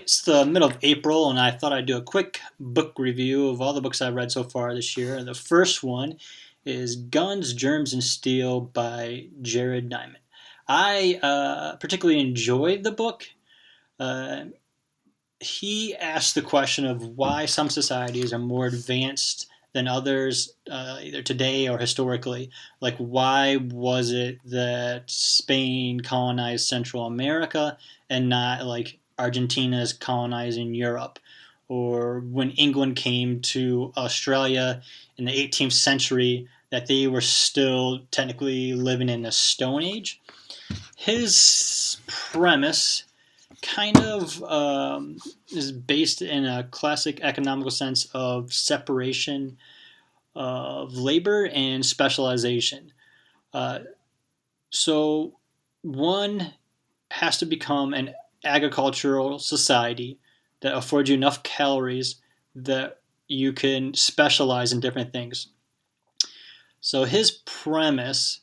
it's the middle of April, and I thought I'd do a quick book review of all the books I've read so far this year. The first one is Guns, Germs, and Steel by Jared Diamond. I particularly enjoyed the book. Uh, he asked the question of why some societies are more advanced than others, either today or historically. Like, why was it that Spain colonized Central America and not like Argentina's colonizing Europe? Or when England came to Australia in the 18th century, that they were still technically living in the Stone Age. His premise kind of is based in a classic economical sense of separation of labor and specialization. Uh, so one has to become an agricultural society that affords you enough calories that you can specialize in different things. So his premise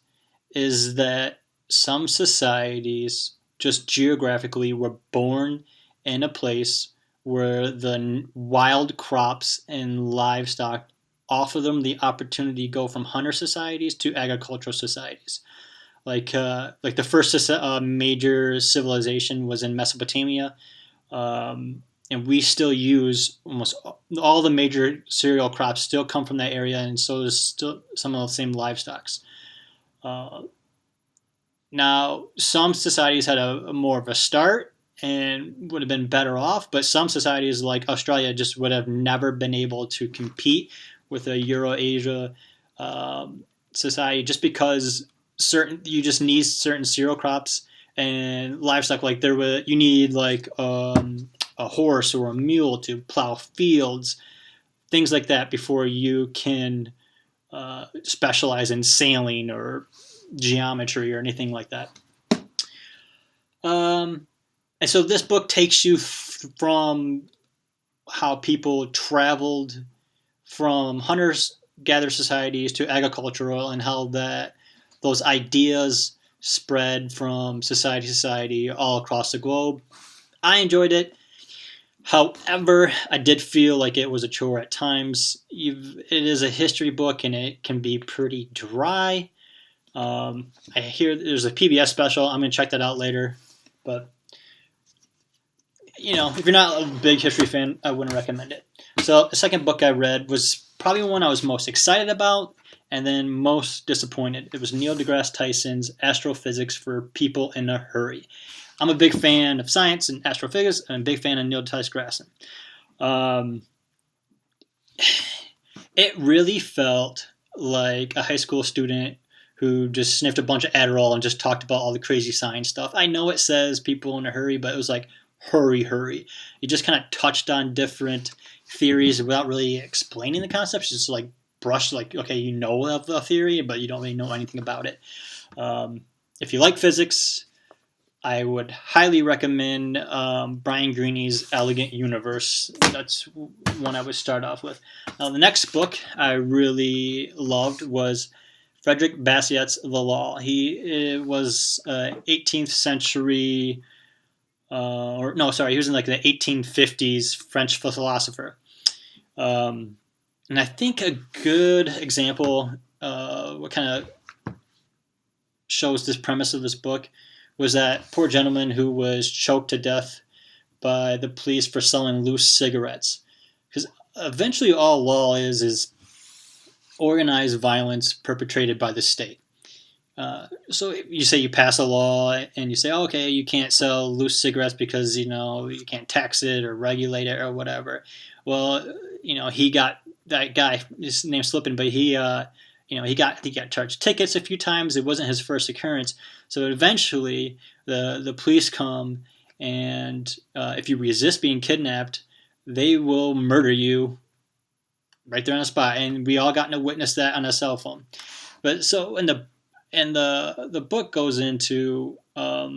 is that some societies just geographically were born in a place where the wild crops and livestock offer them the opportunity to go from hunter societies to agricultural societies. Like the first major civilization was in Mesopotamia, and we still use almost all the major cereal crops still come from that area, and so does still some of the same livestocks. Uh, Now, some societies had a more of a start and would have been better off, but some societies like Australia just would have never been able to compete with a Euro-Asia society just because you just need certain cereal crops and livestock. Like you need like a horse or a mule to plow fields, things like that before you can specialize in sailing or geometry or anything like that. And so this book takes you from how people traveled from hunter-gatherer societies to agricultural and how those ideas spread from society to society all across the globe. I enjoyed it. However, I did feel like it was a chore at times. It is a history book and it can be pretty dry. I hear there's a PBS special. I'm going to check that out later. But, if you're not a big history fan, I wouldn't recommend it. So the second book I read was probably the one I was most excited about and then most disappointed. It was Neil deGrasse Tyson's Astrophysics for People in a Hurry. I'm a big fan of science and astrophysics, and I'm a big fan of Neil deGrasse Tyson. It really felt like a high school student who just sniffed a bunch of Adderall and just talked about all the crazy science stuff. I know it says people in a hurry, but it was like, hurry, hurry. You just kind of touched on different theories without really explaining the concepts. Just like brushed, like, okay, you know of the theory, but you don't really know anything about it. If you like physics, I would highly recommend Brian Greene's Elegant Universe. That's one I would start off with. The next book I really loved was Frederic Bastiat's The Law. He was 18th century, he was in like the 1850s French philosopher. And I think a good example, what kind of shows this premise of this book, was that poor gentleman who was choked to death by the police for selling loose cigarettes. Because eventually all law is organized violence perpetrated by the state. So you say you pass a law and you say, oh, okay, you can't sell loose cigarettes because, you can't tax it or regulate it or whatever. Well, that guy, his name's slipping, but he got charged tickets a few times. It wasn't his first occurrence. So eventually the police come and if you resist being kidnapped, they will murder you right there on the spot, and we all got to witness that on a cell phone. But so, the book goes into a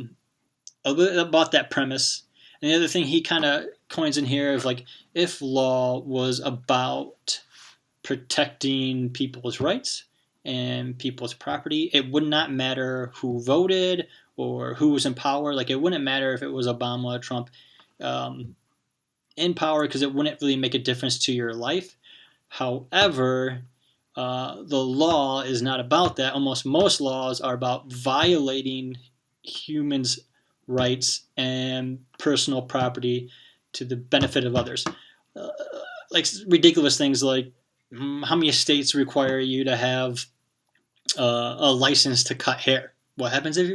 little bit about that premise, and the other thing he kind of coins in here is like, if law was about protecting people's rights and people's property, it would not matter who voted or who was in power. Like, it wouldn't matter if it was Obama or Trump. in power because it wouldn't really make a difference to your life. However, the law is not about that. Almost most laws are about violating humans' rights and personal property to the benefit of others. Uh, like ridiculous things like how many states require you to have a license to cut hair? What happens if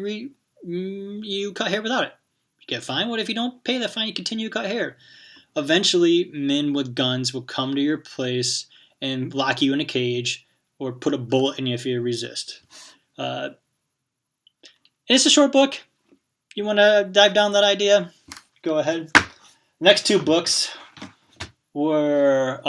you cut hair without it? You get fined. What if you don't pay the fine? You continue to cut hair. Eventually, men with guns will come to your place and lock you in a cage or put a bullet in you if you resist. It's a short book. You want to dive down that idea? Go ahead. Next two books were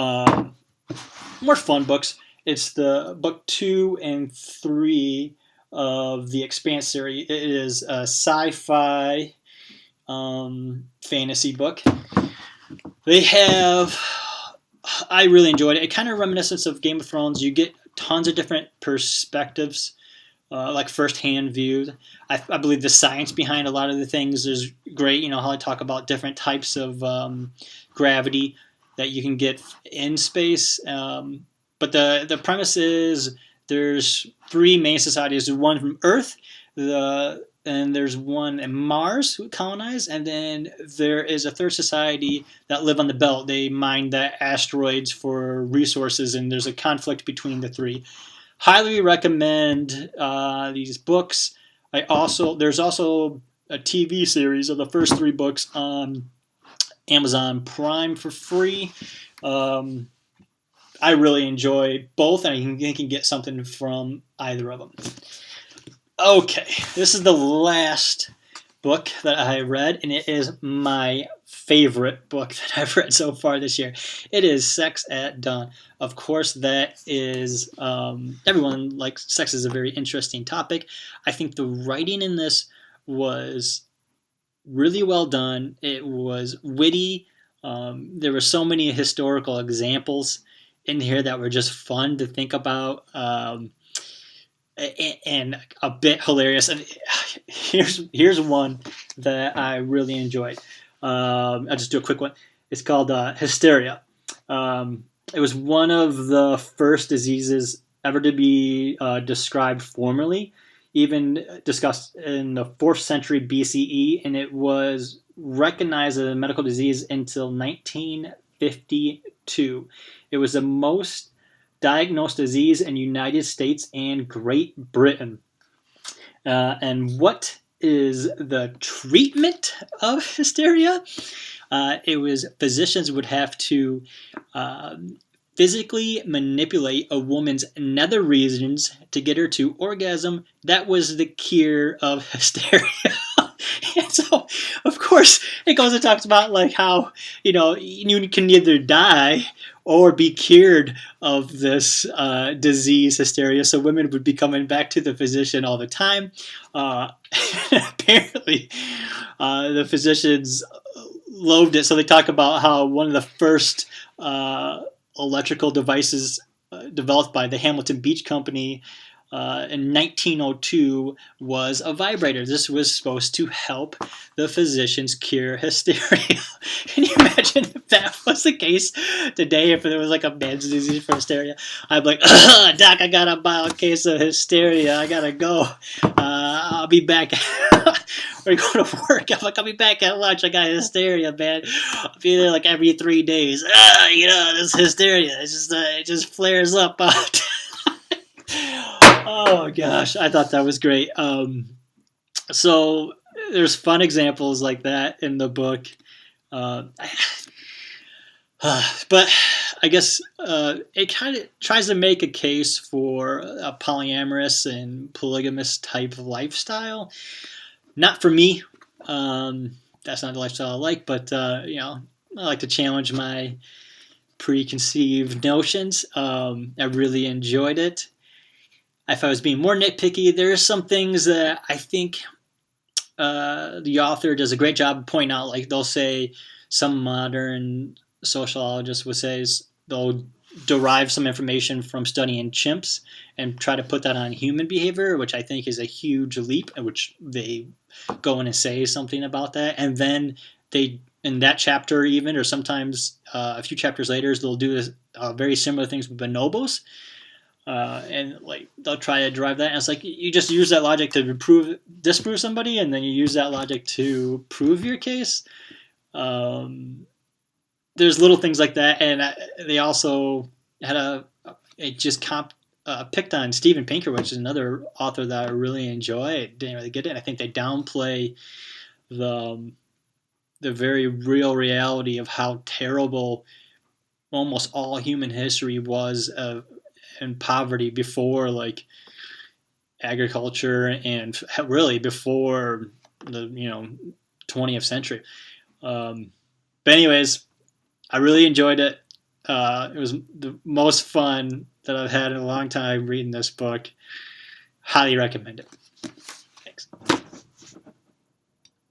more fun books. It's the book 2 and 3 of the Expanse series. It is a sci-fi fantasy book. I really enjoyed it. It kind of reminiscent of Game of Thrones. You get tons of different perspectives, like first-hand views. I believe the science behind a lot of the things is great. You know, how I talk about different types of gravity that you can get in space. But the premise is there's 3 main societies. There's one from Earth, and there's one in Mars who colonize, and then there is a 3rd society that live on the belt. They mine the asteroids for resources, and there's a conflict between the 3. Highly recommend these books. There's also a TV series of the first 3 books on Amazon Prime for free. I really enjoy both, and you can get something from either of them. Okay, this is the last book that I read, and it is my favorite book that I've read so far this year. It is Sex at Dawn. Of course, that is, everyone likes sex is a very interesting topic. I think the writing in this was really well done. It was witty. There were so many historical examples in here that were just fun to think about. And a bit hilarious. And here's one that I really enjoyed. I'll just do a quick one. It's called hysteria. It was one of the first diseases ever to be described formally, even discussed in the 4th century BCE, and it was recognized as a medical disease until 1952. It was the most diagnosed disease in the United States and Great Britain. And what is the treatment of hysteria? It was physicians would have to physically manipulate a woman's nether regions to get her to orgasm. That was the cure of hysteria. And so, of course, it goes and talks about like how, you can either die or be cured of this disease, hysteria. So women would be coming back to the physician all the time. Apparently, the physicians loathed it. So they talk about how one of the first electrical devices developed by the Hamilton Beach Company in 1902 was a vibrator. This was supposed to help the physicians cure hysteria. Can you imagine if that was the case today, if there was like a man's disease for hysteria? I'd be like, Doc, I got a mild case of hysteria. I gotta go. I'll be back. We're going to work. I'm like, I'll be back at lunch. I got hysteria, man. I'll be there like every 3 days. This hysteria. It just flares up. Oh gosh, I thought that was great. So there's fun examples like that in the book. But I guess it kind of tries to make a case for a polyamorous and polygamous type of lifestyle. Not for me. That's not the lifestyle I like, but I like to challenge my preconceived notions. I really enjoyed it. If I was being more nitpicky, there are some things that I think the author does a great job of pointing out. Like they'll say, some modern sociologists would say they'll derive some information from studying chimps and try to put that on human behavior, which I think is a huge leap, in which they go in and say something about that. And then they in that chapter even, or sometimes a few chapters later, they'll do very similar things with bonobos. And like they'll try to drive that, and it's like you just use that logic to disprove somebody, and then you use that logic to prove your case. There's little things like that, and they also had picked on Steven Pinker, which is another author that I really enjoy. I didn't really get it. And I think they downplay the very real reality of how terrible almost all human history was in poverty before like agriculture and really before the 20th century. But anyways, I really enjoyed it. It was the most fun that I've had in a long time reading this book. Highly recommend it. Thanks.